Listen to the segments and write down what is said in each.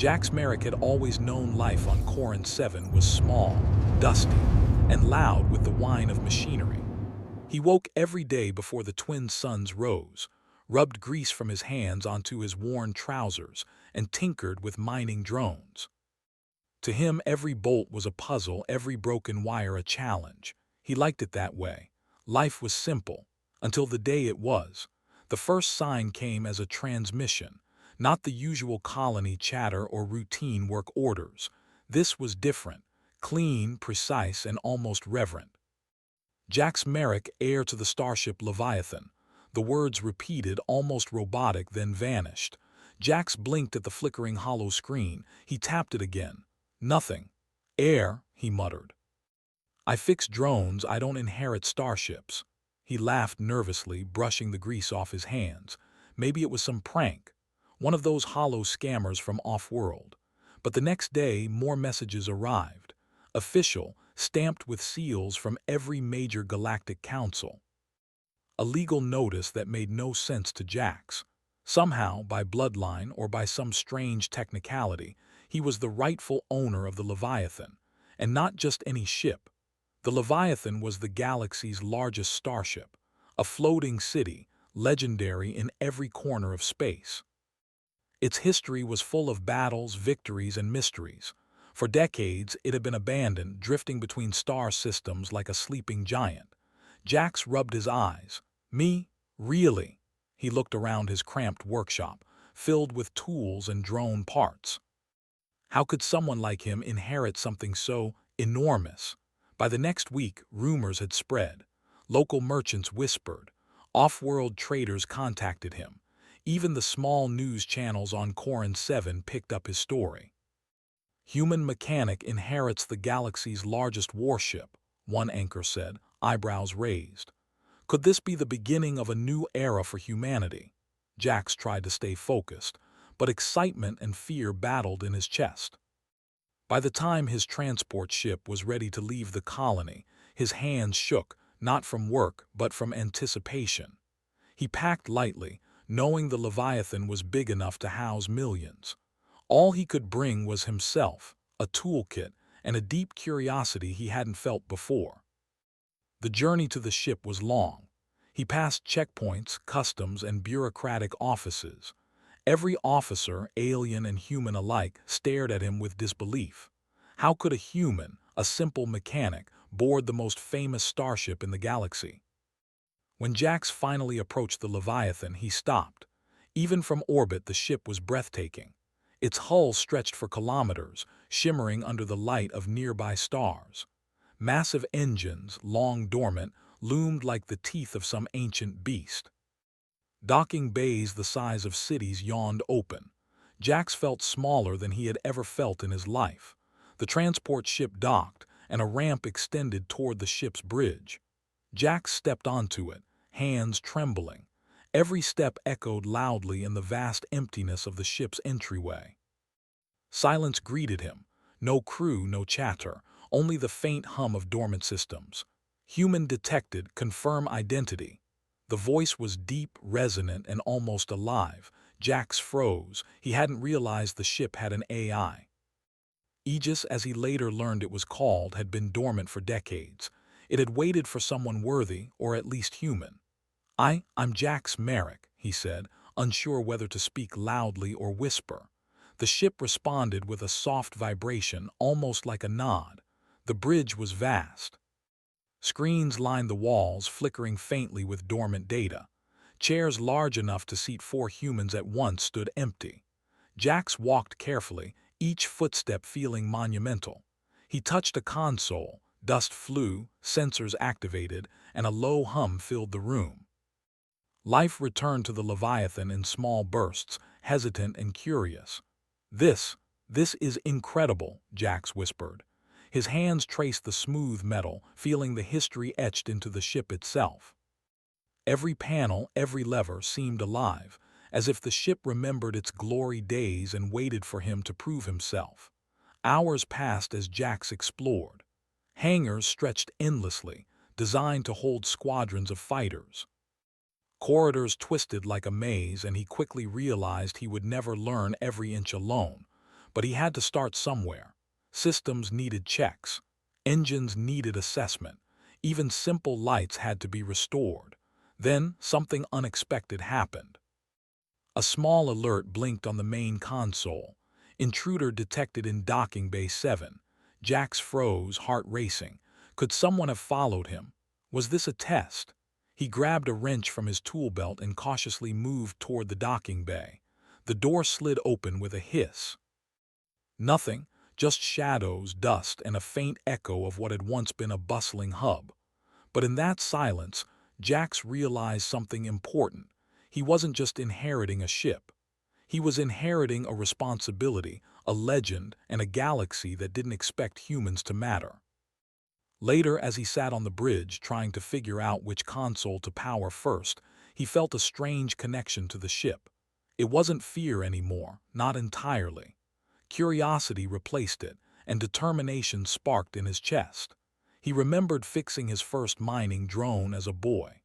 Jax Merrick had always known life on Corin 7 was small, dusty, and loud with the whine of machinery. He woke every day before the twin suns rose, rubbed grease from his hands onto his worn trousers, and tinkered with mining drones. To him, every bolt was a puzzle, every broken wire a challenge. He liked it that way. Life was simple, until the day it was. The first sign came as a transmission, not the usual colony chatter or routine work orders. This was different, clean, precise, and almost reverent. Jax Merrick, heir to the starship Leviathan. The words repeated, almost robotic, then vanished. Jax blinked at the flickering hollow screen. He tapped it again. Nothing. Air, he muttered. I fix drones, I don't inherit starships. He laughed nervously, brushing the grease off his hands. Maybe it was some prank, one of those hollow scammers from off-world. But the next day, more messages arrived. Official, stamped with seals from every major galactic council. A legal notice that made no sense to Jax. Somehow, by bloodline or by some strange technicality, he was the rightful owner of the Leviathan, and not just any ship. The Leviathan was the galaxy's largest starship, a floating city, legendary in every corner of space. Its history was full of battles, victories, and mysteries. For decades, it had been abandoned, drifting between star systems like a sleeping giant. Jax rubbed his eyes. Me? Really? He looked around his cramped workshop, filled with tools and drone parts. How could someone like him inherit something so enormous? By the next week, rumors had spread. Local merchants whispered. Off-world traders contacted him. Even the small news channels on Corin 7 picked up his story. Human mechanic inherits the galaxy's largest warship, one anchor said, eyebrows raised. Could this be the beginning of a new era for humanity? Jax tried to stay focused, but excitement and fear battled in his chest. By the time his transport ship was ready to leave the colony, his hands shook, not from work, but from anticipation. He packed lightly, knowing the Leviathan was big enough to house millions. All he could bring was himself, a toolkit, and a deep curiosity he hadn't felt before. The journey to the ship was long. He passed checkpoints, customs, and bureaucratic offices. Every officer, alien and human alike, stared at him with disbelief. How could a human, a simple mechanic, board the most famous starship in the galaxy? When Jax finally approached the Leviathan, he stopped. Even from orbit, the ship was breathtaking. Its hull stretched for kilometers, shimmering under the light of nearby stars. Massive engines, long dormant, loomed like the teeth of some ancient beast. Docking bays the size of cities yawned open. Jax felt smaller than he had ever felt in his life. The transport ship docked, and a ramp extended toward the ship's bridge. Jax stepped onto it, hands trembling. Every step echoed loudly in the vast emptiness of the ship's entryway. Silence greeted him. No crew, no chatter, only the faint hum of dormant systems. Human detected, confirm identity. The voice was deep, resonant, and almost alive. Jax froze. He hadn't realized the ship had an AI. Aegis, as he later learned it was called, had been dormant for decades. It had waited for someone worthy, or at least human. I'm Jax Merrick, he said, unsure whether to speak loudly or whisper. The ship responded with a soft vibration, almost like a nod. The bridge was vast. Screens lined the walls, flickering faintly with dormant data. Chairs large enough to seat 4 humans at once stood empty. Jax walked carefully, each footstep feeling monumental. He touched a console, dust flew, sensors activated, and a low hum filled the room. Life returned to the Leviathan in small bursts, hesitant and curious. This is incredible, Jax whispered. His hands traced the smooth metal, feeling the history etched into the ship itself. Every panel, every lever seemed alive, as if the ship remembered its glory days and waited for him to prove himself. Hours passed as Jax explored. Hangars stretched endlessly, designed to hold squadrons of fighters. Corridors twisted like a maze, and he quickly realized he would never learn every inch alone. But he had to start somewhere. Systems needed checks. Engines needed assessment. Even simple lights had to be restored. Then something unexpected happened. A small alert blinked on the main console. Intruder detected in docking bay 7. Jax froze, heart racing. Could someone have followed him? Was this a test? He grabbed a wrench from his tool belt and cautiously moved toward the docking bay. The door slid open with a hiss. Nothing, just shadows, dust, and a faint echo of what had once been a bustling hub. But in that silence, Jax realized something important. He wasn't just inheriting a ship. He was inheriting a responsibility, a legend, and a galaxy that didn't expect humans to matter. Later, as he sat on the bridge trying to figure out which console to power first, he felt a strange connection to the ship. It wasn't fear anymore, not entirely. Curiosity replaced it, and determination sparked in his chest. He remembered fixing his first mining drone as a boy.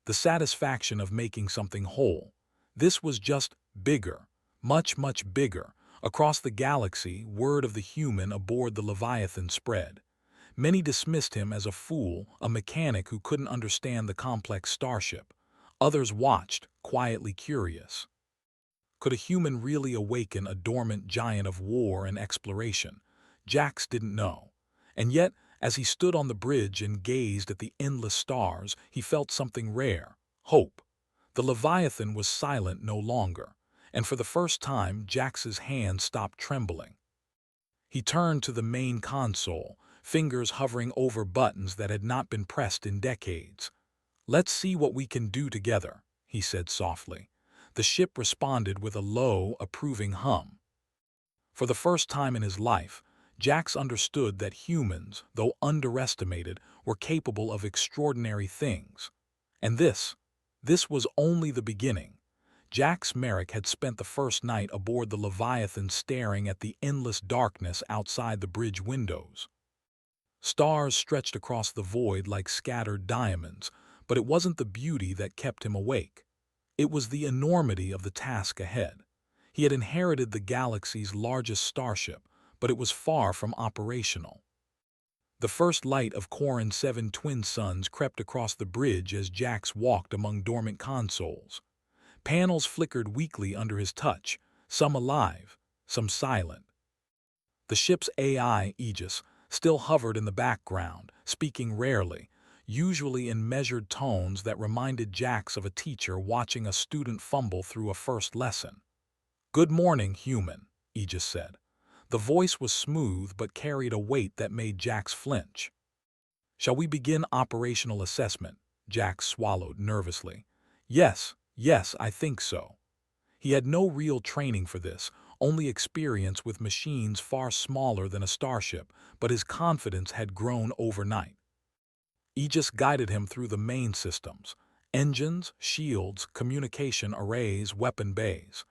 The satisfaction of making something whole. This was just bigger, much, much bigger. Across the galaxy, word of the human aboard the Leviathan spread. Many dismissed him as a fool, a mechanic who couldn't understand the complex starship. Others watched, quietly curious. Could a human really awaken a dormant giant of war and exploration? Jax didn't know. And yet, as he stood on the bridge and gazed at the endless stars, he felt something rare: hope. The Leviathan was silent no longer, and for the first time Jax's hand stopped trembling. He turned to the main console, fingers hovering over buttons that had not been pressed in decades. "Let's see what we can do together," he said softly. The ship responded with a low, approving hum. For the first time in his life, Jax understood that humans, though underestimated, were capable of extraordinary things. And this was only the beginning. Jax Merrick had spent the first night aboard the Leviathan staring at the endless darkness outside the bridge windows. Stars stretched across the void like scattered diamonds, but it wasn't the beauty that kept him awake. It was the enormity of the task ahead. He had inherited the galaxy's largest starship, but it was far from operational. The first light of Corin 7 twin suns crept across the bridge as Jax walked among dormant consoles. Panels flickered weakly under his touch, some alive, some silent. The ship's AI, Aegis, still hovered in the background, speaking rarely, usually in measured tones that reminded Jax of a teacher watching a student fumble through a first lesson. "Good morning, human," Aegis said. The voice was smooth but carried a weight that made Jax flinch. "Shall we begin operational assessment?" Jax swallowed nervously. Yes, I think so." He had no real training for this, only experience with machines far smaller than a starship, but his confidence had grown overnight. Aegis guided him through the main systems: engines, shields, communication arrays, weapon bays.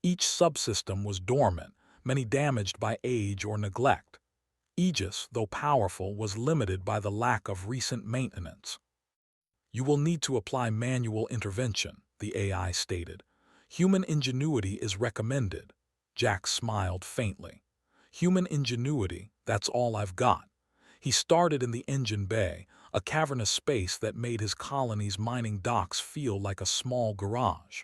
Each subsystem was dormant, many damaged by age or neglect. Aegis, though powerful, was limited by the lack of recent maintenance. "You will need to apply manual intervention," the AI stated. "Human ingenuity is recommended." Jax smiled faintly. "Human ingenuity, that's all I've got." He started in the engine bay, a cavernous space that made his colony's mining docks feel like a small garage.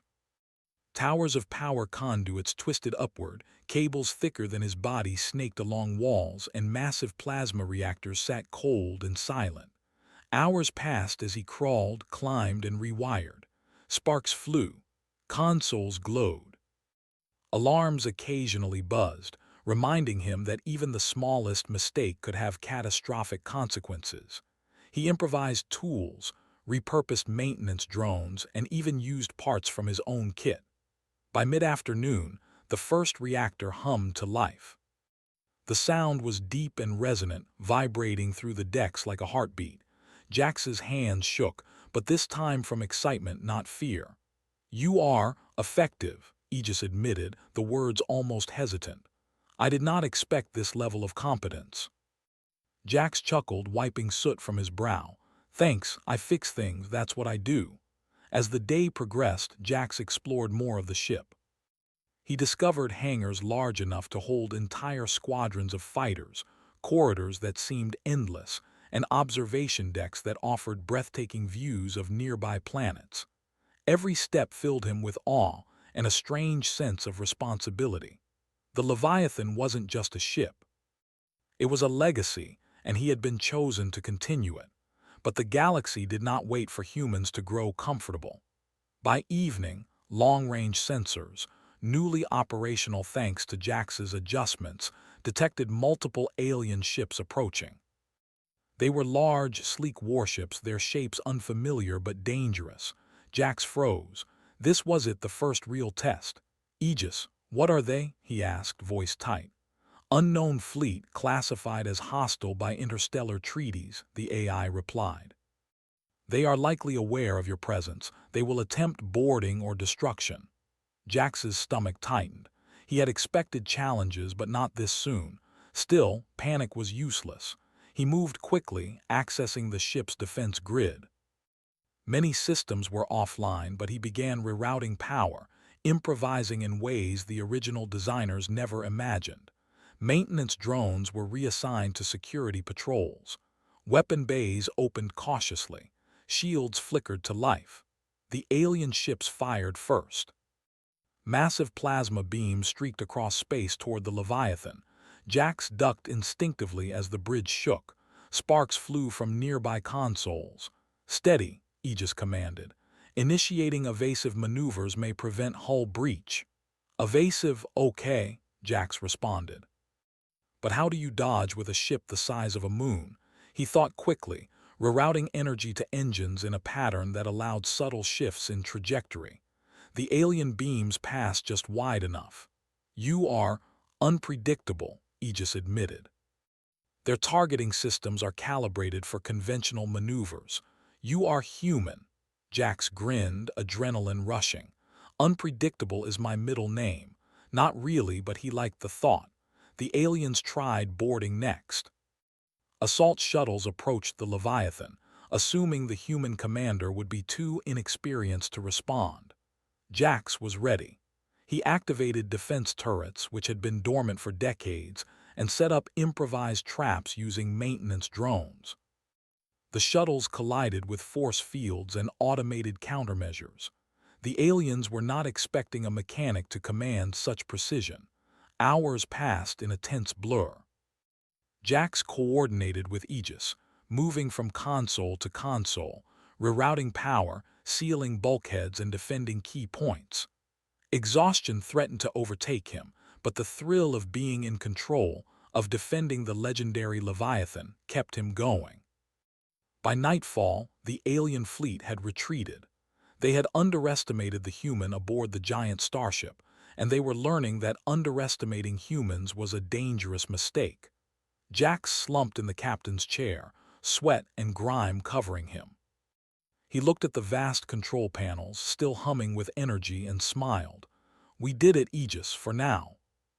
Towers of power conduits twisted upward, cables thicker than his body snaked along walls, and massive plasma reactors sat cold and silent. Hours passed as he crawled, climbed, and rewired. Sparks flew. Consoles glowed. Alarms occasionally buzzed, reminding him that even the smallest mistake could have catastrophic consequences. He improvised tools, repurposed maintenance drones, and even used parts from his own kit. By mid-afternoon, the first reactor hummed to life. The sound was deep and resonant, vibrating through the decks like a heartbeat. Jax's hands shook, but this time from excitement, not fear. "You are effective," Aegis admitted, the words almost hesitant. "I did not expect this level of competence." Jax chuckled, wiping soot from his brow. "Thanks, I fix things, that's what I do." As the day progressed, Jax explored more of the ship. He discovered hangars large enough to hold entire squadrons of fighters, corridors that seemed endless, and observation decks that offered breathtaking views of nearby planets. Every step filled him with awe and a strange sense of responsibility. The Leviathan wasn't just a ship. It was a legacy, and he had been chosen to continue it. But the galaxy did not wait for humans to grow comfortable. By evening, long-range sensors, newly operational thanks to Jax's adjustments, detected multiple alien ships approaching. They were large, sleek warships, their shapes unfamiliar but dangerous. Jax froze. This was it, the first real test. "Aegis, what are they?" he asked, voice tight. "Unknown fleet classified as hostile by interstellar treaties," the AI replied. "They are likely aware of your presence. They will attempt boarding or destruction." Jax's stomach tightened. He had expected challenges, but not this soon. Still, panic was useless. He moved quickly, accessing the ship's defense grid. Many systems were offline, but he began rerouting power, improvising in ways the original designers never imagined. Maintenance drones were reassigned to security patrols. Weapon bays opened cautiously. Shields flickered to life. The alien ships fired first. Massive plasma beams streaked across space toward the Leviathan. Jax ducked instinctively as the bridge shook. Sparks flew from nearby consoles. "Steady," Aegis commanded. "Initiating evasive maneuvers may prevent hull breach." "Evasive, okay," Jax responded. "But how do you dodge with a ship the size of a moon?" He thought quickly, rerouting energy to engines in a pattern that allowed subtle shifts in trajectory. The alien beams passed just wide enough. "You are unpredictable," Aegis admitted. "Their targeting systems are calibrated for conventional maneuvers. You are human." Jax grinned, adrenaline rushing. "Unpredictable is my middle name." Not really, but he liked the thought. The aliens tried boarding next. Assault shuttles approached the Leviathan, assuming the human commander would be too inexperienced to respond. Jax was ready. He activated defense turrets, which had been dormant for decades, and set up improvised traps using maintenance drones. The shuttles collided with force fields and automated countermeasures. The aliens were not expecting a mechanic to command such precision. Hours passed in a tense blur. Jax coordinated with Aegis, moving from console to console, rerouting power, sealing bulkheads, and defending key points. Exhaustion threatened to overtake him, but the thrill of being in control, of defending the legendary Leviathan, kept him going. By nightfall, the alien fleet had retreated. They had underestimated the human aboard the giant starship, and they were learning that underestimating humans was a dangerous mistake. Jax slumped in the captain's chair, sweat and grime covering him. He looked at the vast control panels, still humming with energy, and smiled. "We did it, Aegis, for now."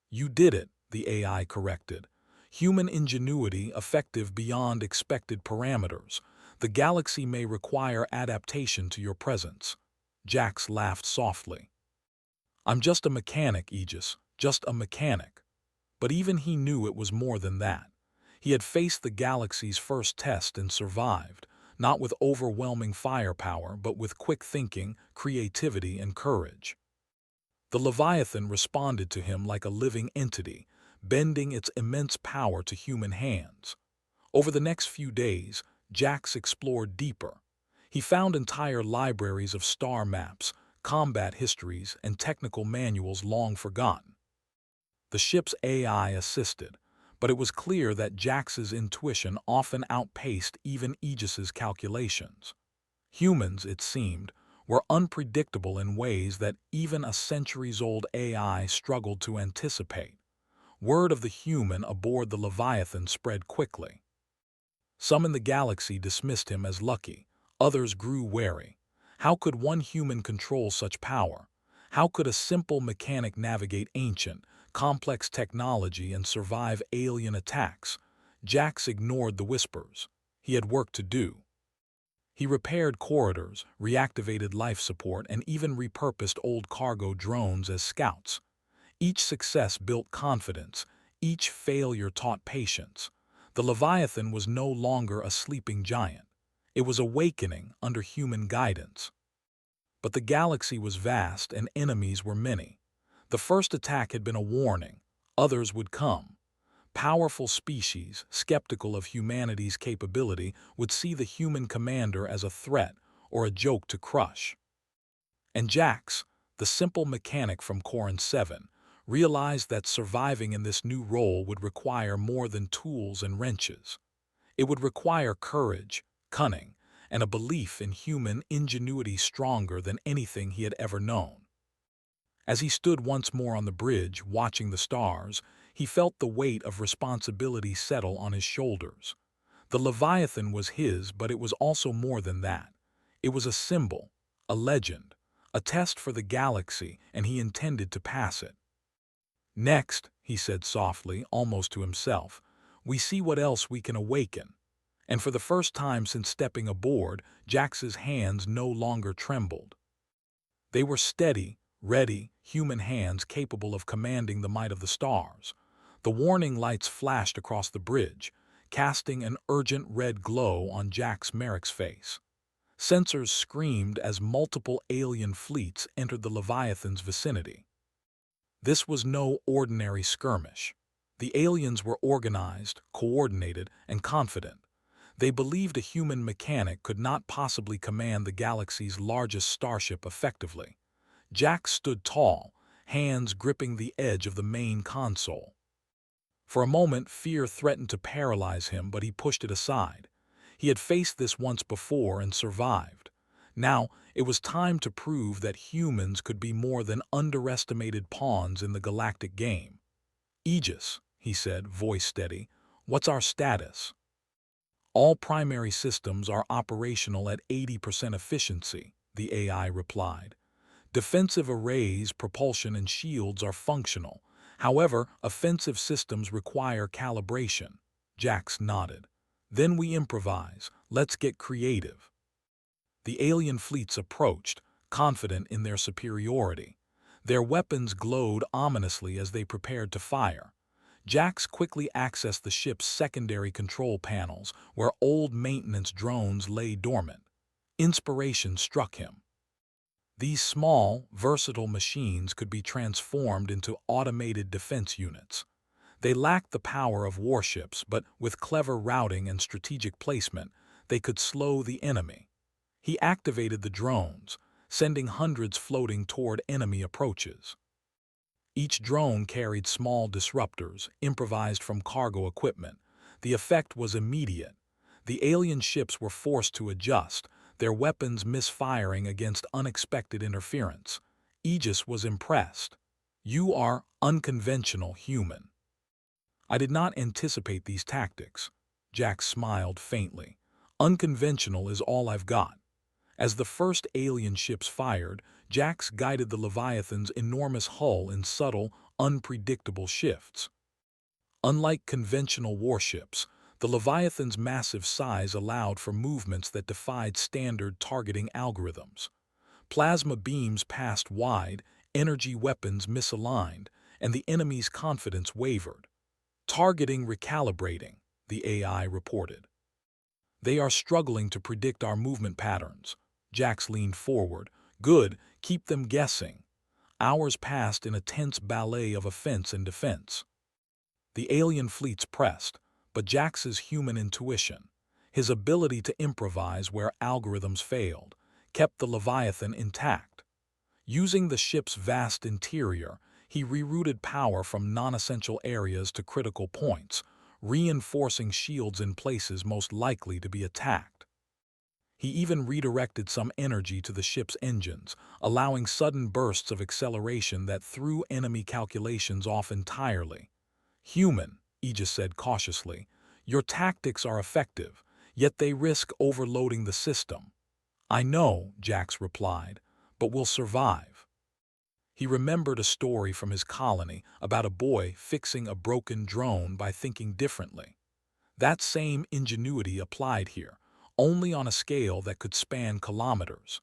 "You did it," the AI corrected. "Human ingenuity effective beyond expected parameters. The galaxy may require adaptation to your presence." Jax laughed softly. "I'm just a mechanic, Aegis, just a mechanic." But even he knew it was more than that. He had faced the galaxy's first test and survived, not with overwhelming firepower, but with quick thinking, creativity, and courage. The Leviathan responded to him like a living entity, bending its immense power to human hands. Over the next few days, Jax explored deeper. He found entire libraries of star maps, combat histories, and technical manuals long forgotten. The ship's AI assisted, but it was clear that Jax's intuition often outpaced even Aegis's calculations. Humans, it seemed, were unpredictable in ways that even a centuries-old AI struggled to anticipate. Word of the human aboard the Leviathan spread quickly. Some in the galaxy dismissed him as lucky, others grew wary. How could one human control such power? How could a simple mechanic navigate ancient, complex technology and survive alien attacks? Jax ignored the whispers. He had work to do. He repaired corridors, reactivated life support, and even repurposed old cargo drones as scouts. Each success built confidence, each failure taught patience. The Leviathan was no longer a sleeping giant. It was awakening under human guidance. But the galaxy was vast and enemies were many. The first attack had been a warning. Others would come. Powerful species, skeptical of humanity's capability, would see the human commander as a threat or a joke to crush. And Jax, the simple mechanic from Corin 7, realized that surviving in this new role would require more than tools and wrenches. It would require courage, cunning, and a belief in human ingenuity stronger than anything he had ever known. As he stood once more on the bridge, watching the stars, he felt the weight of responsibility settle on his shoulders. The Leviathan was his, but it was also more than that. It was a symbol, a legend, a test for the galaxy, and he intended to pass it. Next, he said softly, almost to himself, we see what else we can awaken. And for the first time since stepping aboard, Jax's hands no longer trembled. They were steady, ready, human hands capable of commanding the might of the stars. The warning lights flashed across the bridge, casting an urgent red glow on Jax Merrick's face. Sensors screamed as multiple alien fleets entered the Leviathan's vicinity. This was no ordinary skirmish. The aliens were organized, coordinated, and confident. They believed a human mechanic could not possibly command the galaxy's largest starship effectively. Jax stood tall, hands gripping the edge of the main console. For a moment, fear threatened to paralyze him, but he pushed it aside. He had faced this once before and survived. Now, it was time to prove that humans could be more than underestimated pawns in the galactic game. Aegis, he said, voice steady, what's our status? All primary systems are operational at 80% efficiency, the AI replied. Defensive arrays, propulsion, and shields are functional. However, offensive systems require calibration. Jax nodded. Then we improvise. Let's get creative. The alien fleets approached, confident in their superiority. Their weapons glowed ominously as they prepared to fire. Jax quickly accessed the ship's secondary control panels, where old maintenance drones lay dormant. Inspiration struck him. These small, versatile machines could be transformed into automated defense units. They lacked the power of warships, but with clever routing and strategic placement, they could slow the enemy. He activated the drones, sending hundreds floating toward enemy approaches. Each drone carried small disruptors, improvised from cargo equipment. The effect was immediate. The alien ships were forced to adjust, their weapons misfiring against unexpected interference. Aegis was impressed. You are unconventional human. I did not anticipate these tactics. Jax smiled faintly. Unconventional is all I've got. As the first alien ships fired, Jax guided the Leviathan's enormous hull in subtle, unpredictable shifts. Unlike conventional warships, the Leviathan's massive size allowed for movements that defied standard targeting algorithms. Plasma beams passed wide, energy weapons misaligned, and the enemy's confidence wavered. Targeting recalibrating, the AI reported. They are struggling to predict our movement patterns. Jax leaned forward. Good, keep them guessing. Hours passed in a tense ballet of offense and defense. The alien fleets pressed, but Jax's human intuition, his ability to improvise where algorithms failed, kept the Leviathan intact. Using the ship's vast interior, he rerouted power from non-essential areas to critical points, reinforcing shields in places most likely to be attacked. He even redirected some energy to the ship's engines, allowing sudden bursts of acceleration that threw enemy calculations off entirely. Human, Aegis said cautiously, your tactics are effective, yet they risk overloading the system. I know, Jax replied, but we'll survive. He remembered a story from his colony about a boy fixing a broken drone by thinking differently. That same ingenuity applied here, only on a scale that could span kilometers.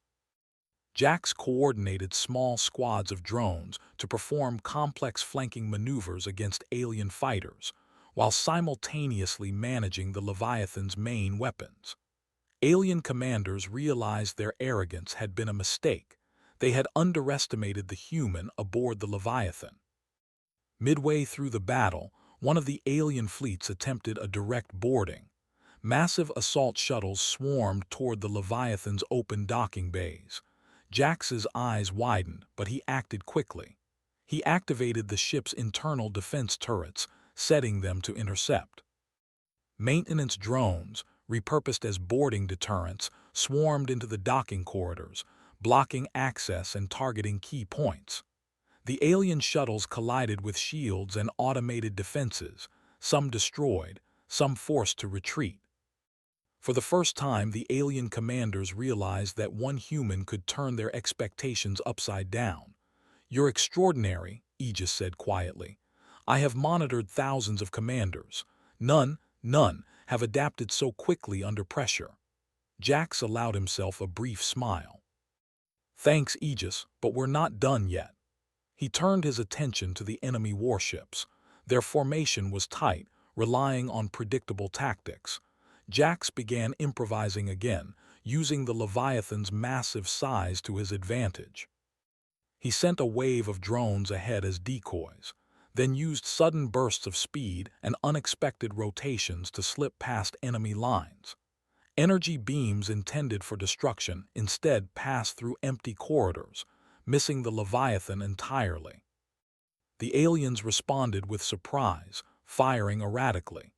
Jax coordinated small squads of drones to perform complex flanking maneuvers against alien fighters, while simultaneously managing the Leviathan's main weapons. Alien commanders realized their arrogance had been a mistake. They had underestimated the human aboard the Leviathan. Midway through the battle, one of the alien fleets attempted a direct boarding. Massive assault shuttles swarmed toward the Leviathan's open docking bays. Jax's eyes widened, but he acted quickly. He activated the ship's internal defense turrets, setting them to intercept. Maintenance drones, repurposed as boarding deterrents, swarmed into the docking corridors, blocking access and targeting key points. The alien shuttles collided with shields and automated defenses, some destroyed, some forced to retreat. For the first time, the alien commanders realized that one human could turn their expectations upside down. "You're extraordinary," Aegis said quietly. "I have monitored thousands of commanders. None have adapted so quickly under pressure." Jax allowed himself a brief smile. "Thanks, Aegis, but we're not done yet." He turned his attention to the enemy warships. Their formation was tight, relying on predictable tactics. Jax began improvising again, using the Leviathan's massive size to his advantage. He sent a wave of drones ahead as decoys, then used sudden bursts of speed and unexpected rotations to slip past enemy lines. Energy beams intended for destruction instead passed through empty corridors, missing the Leviathan entirely. The aliens responded with surprise, firing erratically.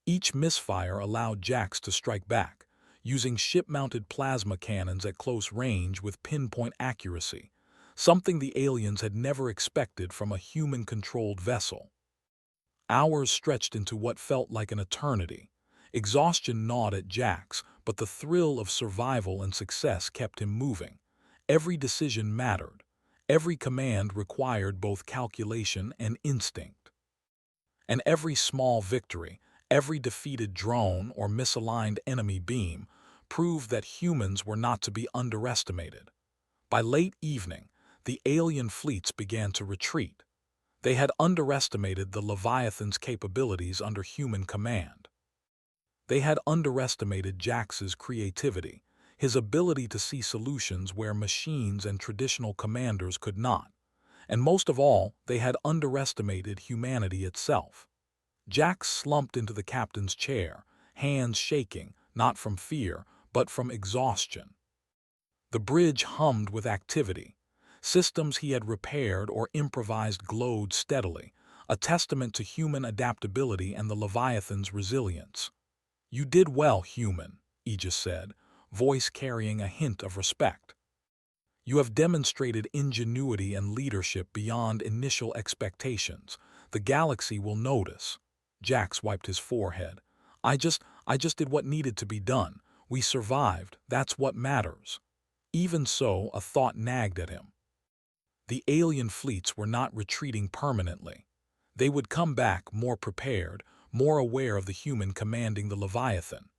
Each misfire allowed Jax to strike back, using ship-mounted plasma cannons at close range with pinpoint accuracy, something the aliens had never expected from a human-controlled vessel. Hours stretched into what felt like an eternity. Exhaustion gnawed at Jax, but the thrill of survival and success kept him moving. Every decision mattered. Every command required both calculation and instinct. And every small victory, every defeated drone or misaligned enemy beam, proved that humans were not to be underestimated. By late evening, the alien fleets began to retreat. They had underestimated the Leviathan's capabilities under human command. They had underestimated Jax's creativity, his ability to see solutions where machines and traditional commanders could not. And most of all, they had underestimated humanity itself. Jax slumped into the captain's chair, hands shaking, not from fear, but from exhaustion. The bridge hummed with activity. Systems he had repaired or improvised glowed steadily, a testament to human adaptability and the Leviathan's resilience. "You did well, human," Aegis said, voice carrying a hint of respect. "You have demonstrated ingenuity and leadership beyond initial expectations. The galaxy will notice." Jax wiped his forehead. I just did what needed to be done. We survived. That's what matters." Even so, a thought nagged at him. The alien fleets were not retreating permanently. They would come back more prepared, more aware of the human commanding the Leviathan.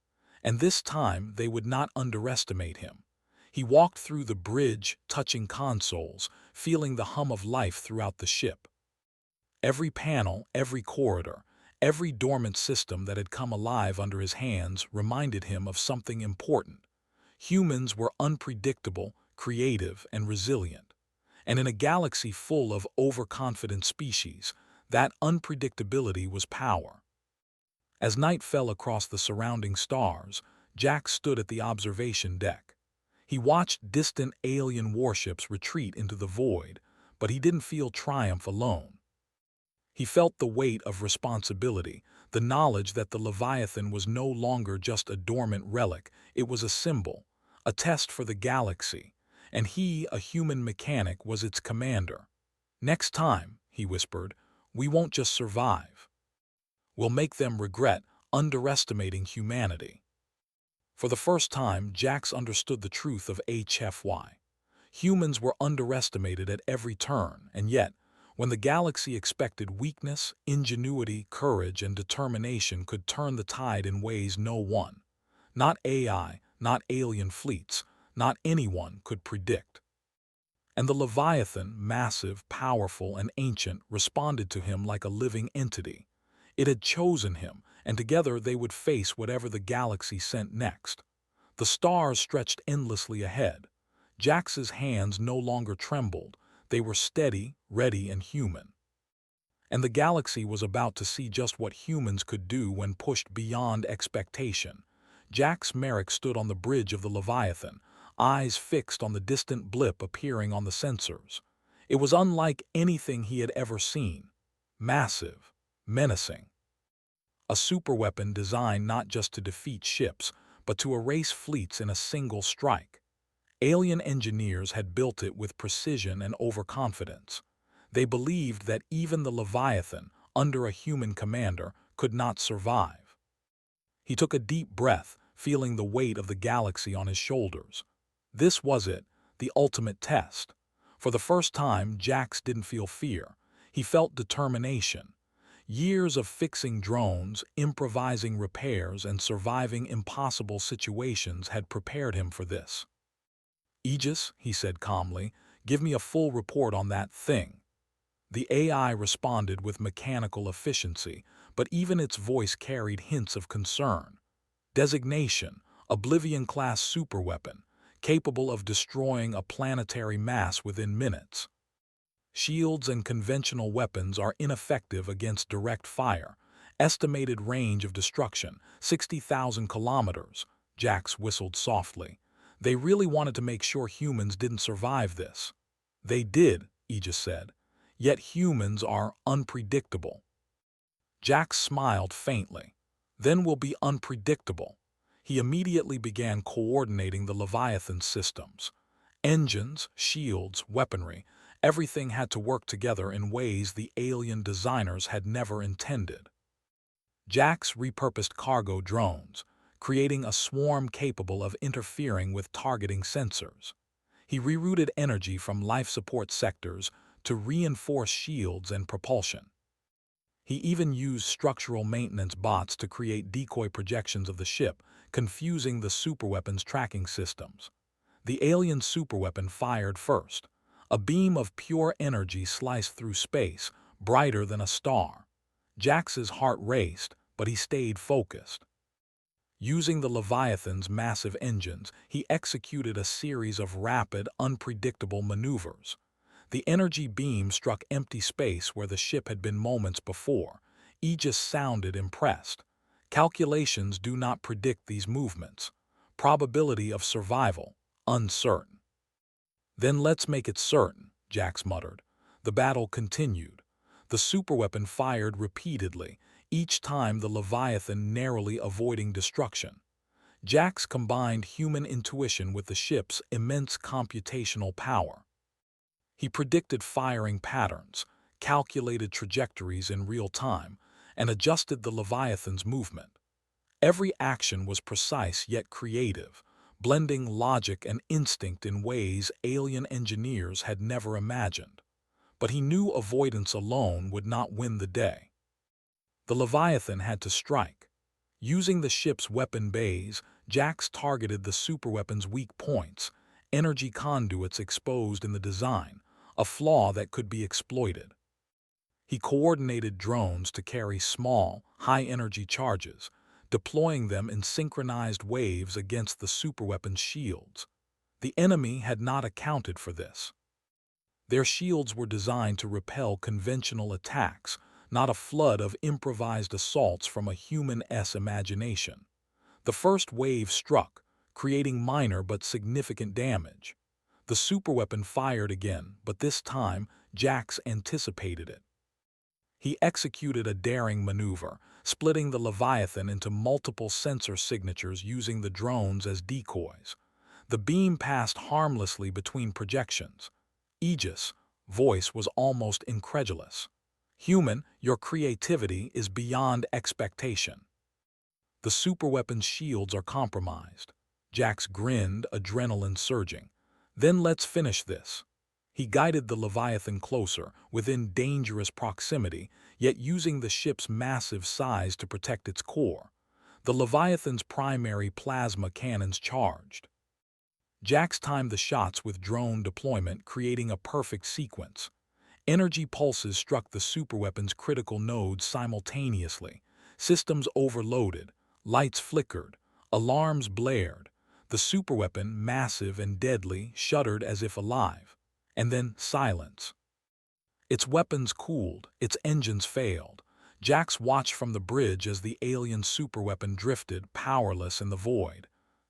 And this time they would not underestimate him. He walked through the bridge, touching consoles, feeling the hum of life throughout the ship. Every panel, every corridor, every dormant system that had come alive under his hands reminded him of something important. Humans were unpredictable, creative, and resilient. And in a galaxy full of overconfident species, that unpredictability was power. As night fell across the surrounding stars, Jack stood at the observation deck. He watched distant alien warships retreat into the void, but he didn't feel triumph alone. He felt the weight of responsibility, the knowledge that the Leviathan was no longer just a dormant relic, it was a symbol, a test for the galaxy, and he, a human mechanic, was its commander. "Next time," he whispered, "we won't just survive. We'll make them regret underestimating humanity." For the first time, Jax understood the truth of HFY. Humans were underestimated at every turn, and yet, when the galaxy expected weakness, ingenuity, courage, and determination could turn the tide in ways no one, not AI, not alien fleets, not anyone could predict. And the Leviathan, massive, powerful, and ancient, responded to him like a living entity. It had chosen him, and together they would face whatever the galaxy sent next. The stars stretched endlessly ahead. Jax's hands no longer trembled. They were steady, ready, and human. And the galaxy was about to see just what humans could do when pushed beyond expectation. Jax Merrick stood on the bridge of the Leviathan, eyes fixed on the distant blip appearing on the sensors. It was unlike anything he had ever seen. Massive, menacing. A superweapon designed not just to defeat ships, but to erase fleets in a single strike. Alien engineers had built it with precision and overconfidence. They believed that even the Leviathan, under a human commander, could not survive. He took a deep breath, feeling the weight of the galaxy on his shoulders. This was it, the ultimate test. For the first time, Jax didn't feel fear. He felt determination. Years of fixing drones, improvising repairs, and surviving impossible situations had prepared him for this. "Aegis," he said calmly, "give me a full report on that thing." The AI responded with mechanical efficiency, but even its voice carried hints of concern. Designation: Oblivion-class superweapon, capable of destroying a planetary mass within minutes. Shields and conventional weapons are ineffective against direct fire. Estimated range of destruction, 60,000 kilometers. Jax whistled softly. They really wanted to make sure humans didn't survive this. They did, Aegis said. Yet humans are unpredictable. Jax smiled faintly. Then we'll be unpredictable. He immediately began coordinating the Leviathan systems. Engines, shields, weaponry, everything had to work together in ways the alien designers had never intended. Jax repurposed cargo drones, creating a swarm capable of interfering with targeting sensors. He rerouted energy from life support sectors to reinforce shields and propulsion. He even used structural maintenance bots to create decoy projections of the ship, confusing the superweapon's tracking systems. The alien superweapon fired first. A beam of pure energy sliced through space, brighter than a star. Jax's heart raced, but he stayed focused. Using the Leviathan's massive engines, he executed a series of rapid, unpredictable maneuvers. The energy beam struck empty space where the ship had been moments before. Aegis sounded impressed. Calculations do not predict these movements. Probability of survival, uncertain. Then let's make it certain, Jax muttered. The battle continued. The superweapon fired repeatedly, each time the Leviathan narrowly avoiding destruction. Jax combined human intuition with the ship's immense computational power. He predicted firing patterns, calculated trajectories in real time, and adjusted the Leviathan's movement. Every action was precise yet creative, blending logic and instinct in ways alien engineers had never imagined. But he knew avoidance alone would not win the day. The Leviathan had to strike. Using the ship's weapon bays, Jax targeted the superweapon's weak points, energy conduits exposed in the design, a flaw that could be exploited. He coordinated drones to carry small, high-energy charges, deploying them in synchronized waves against the superweapon's shields. The enemy had not accounted for this. Their shields were designed to repel conventional attacks, not a flood of improvised assaults from a human's imagination. The first wave struck, creating minor but significant damage. The superweapon fired again, but this time Jax anticipated it. He executed a daring maneuver, splitting the Leviathan into multiple sensor signatures using the drones as decoys. The beam passed harmlessly between projections. Aegis' voice was almost incredulous. "Human, your creativity is beyond expectation." "The superweapon's shields are compromised." Jax grinned, adrenaline surging. "Then let's finish this." He guided the Leviathan closer, within dangerous proximity, yet using the ship's massive size to protect its core. The Leviathan's primary plasma cannons charged. Jax timed the shots with drone deployment, creating a perfect sequence. Energy pulses struck the superweapon's critical nodes simultaneously. Systems overloaded, lights flickered, alarms blared. The superweapon, massive and deadly, shuddered as if alive. And then silence. Its weapons cooled, its engines failed. Jax watched from the bridge as the alien superweapon drifted, powerless in the void.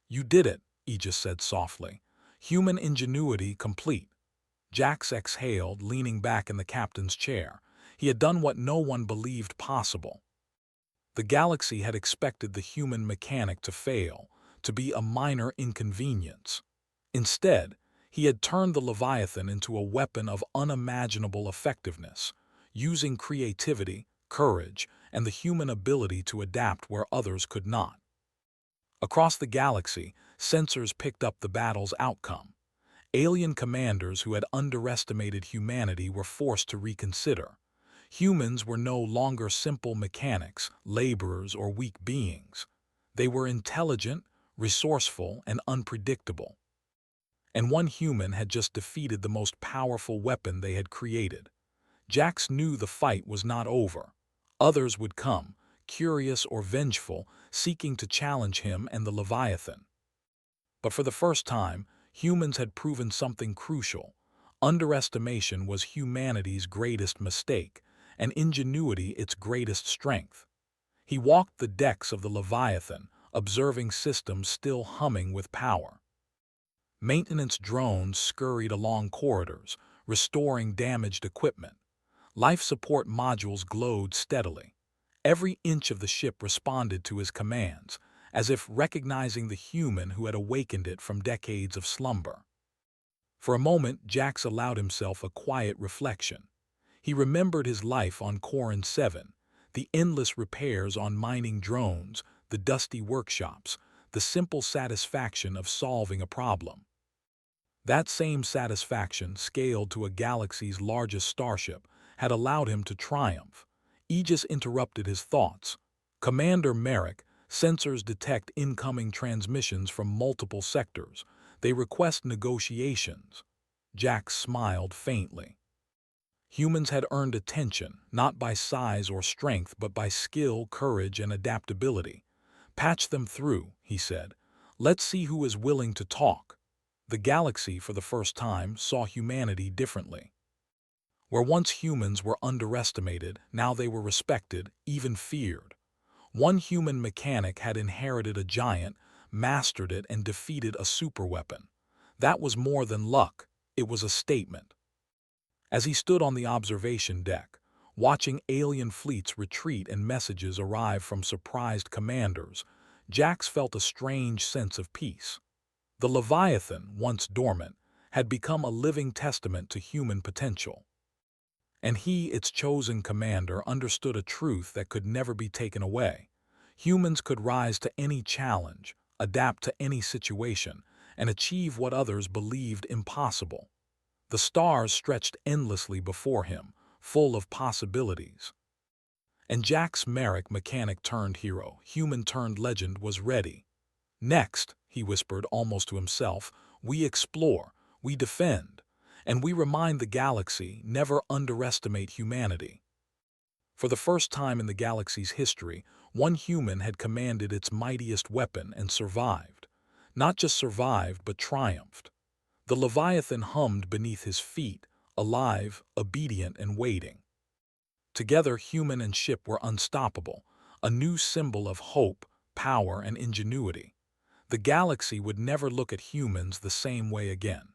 "You did it," Aegis said softly. "Human ingenuity complete." Jax exhaled, leaning back in the captain's chair. He had done what no one believed possible. The galaxy had expected the human mechanic to fail, to be a minor inconvenience. Instead, he had turned the Leviathan into a weapon of unimaginable effectiveness, using creativity, courage, and the human ability to adapt where others could not. Across the galaxy, sensors picked up the battle's outcome. Alien commanders who had underestimated humanity were forced to reconsider. Humans were no longer simple mechanics, laborers, or weak beings. They were intelligent, resourceful, and unpredictable. And one human had just defeated the most powerful weapon they had created. Jax knew the fight was not over. Others would come, curious or vengeful, seeking to challenge him and the Leviathan. But for the first time, humans had proven something crucial. Underestimation was humanity's greatest mistake, and ingenuity its greatest strength. He walked the decks of the Leviathan, observing systems still humming with power. Maintenance drones scurried along corridors, restoring damaged equipment. Life support modules glowed steadily. Every inch of the ship responded to his commands, as if recognizing the human who had awakened it from decades of slumber. For a moment, Jax allowed himself a quiet reflection. He remembered his life on Corin 7, the endless repairs on mining drones, the dusty workshops, the simple satisfaction of solving a problem. That same satisfaction, scaled to a galaxy's largest starship, had allowed him to triumph. Aegis interrupted his thoughts. "Commander Merrick, sensors detect incoming transmissions from multiple sectors. They request negotiations." Jax smiled faintly. Humans had earned attention, not by size or strength, but by skill, courage, and adaptability. "Patch them through," he said. "Let's see who is willing to talk." The galaxy, for the first time, saw humanity differently. Where once humans were underestimated, now they were respected, even feared. One human mechanic had inherited a giant, mastered it, and defeated a superweapon. That was more than luck, it was a statement. As he stood on the observation deck, watching alien fleets retreat and messages arrive from surprised commanders, Jax felt a strange sense of peace. The Leviathan, once dormant, had become a living testament to human potential. And he, its chosen commander, understood a truth that could never be taken away. Humans could rise to any challenge, adapt to any situation, and achieve what others believed impossible. The stars stretched endlessly before him, full of possibilities. And Jax Merrick, mechanic-turned-hero, human-turned-legend, was ready. "Next," he whispered almost to himself, "we explore, we defend, and we remind the galaxy, never underestimate humanity." For the first time in the galaxy's history, one human had commanded its mightiest weapon and survived. Not just survived, but triumphed. The Leviathan hummed beneath his feet, alive, obedient, and waiting. Together, human and ship were unstoppable, a new symbol of hope, power, and ingenuity. The galaxy would never look at humans the same way again.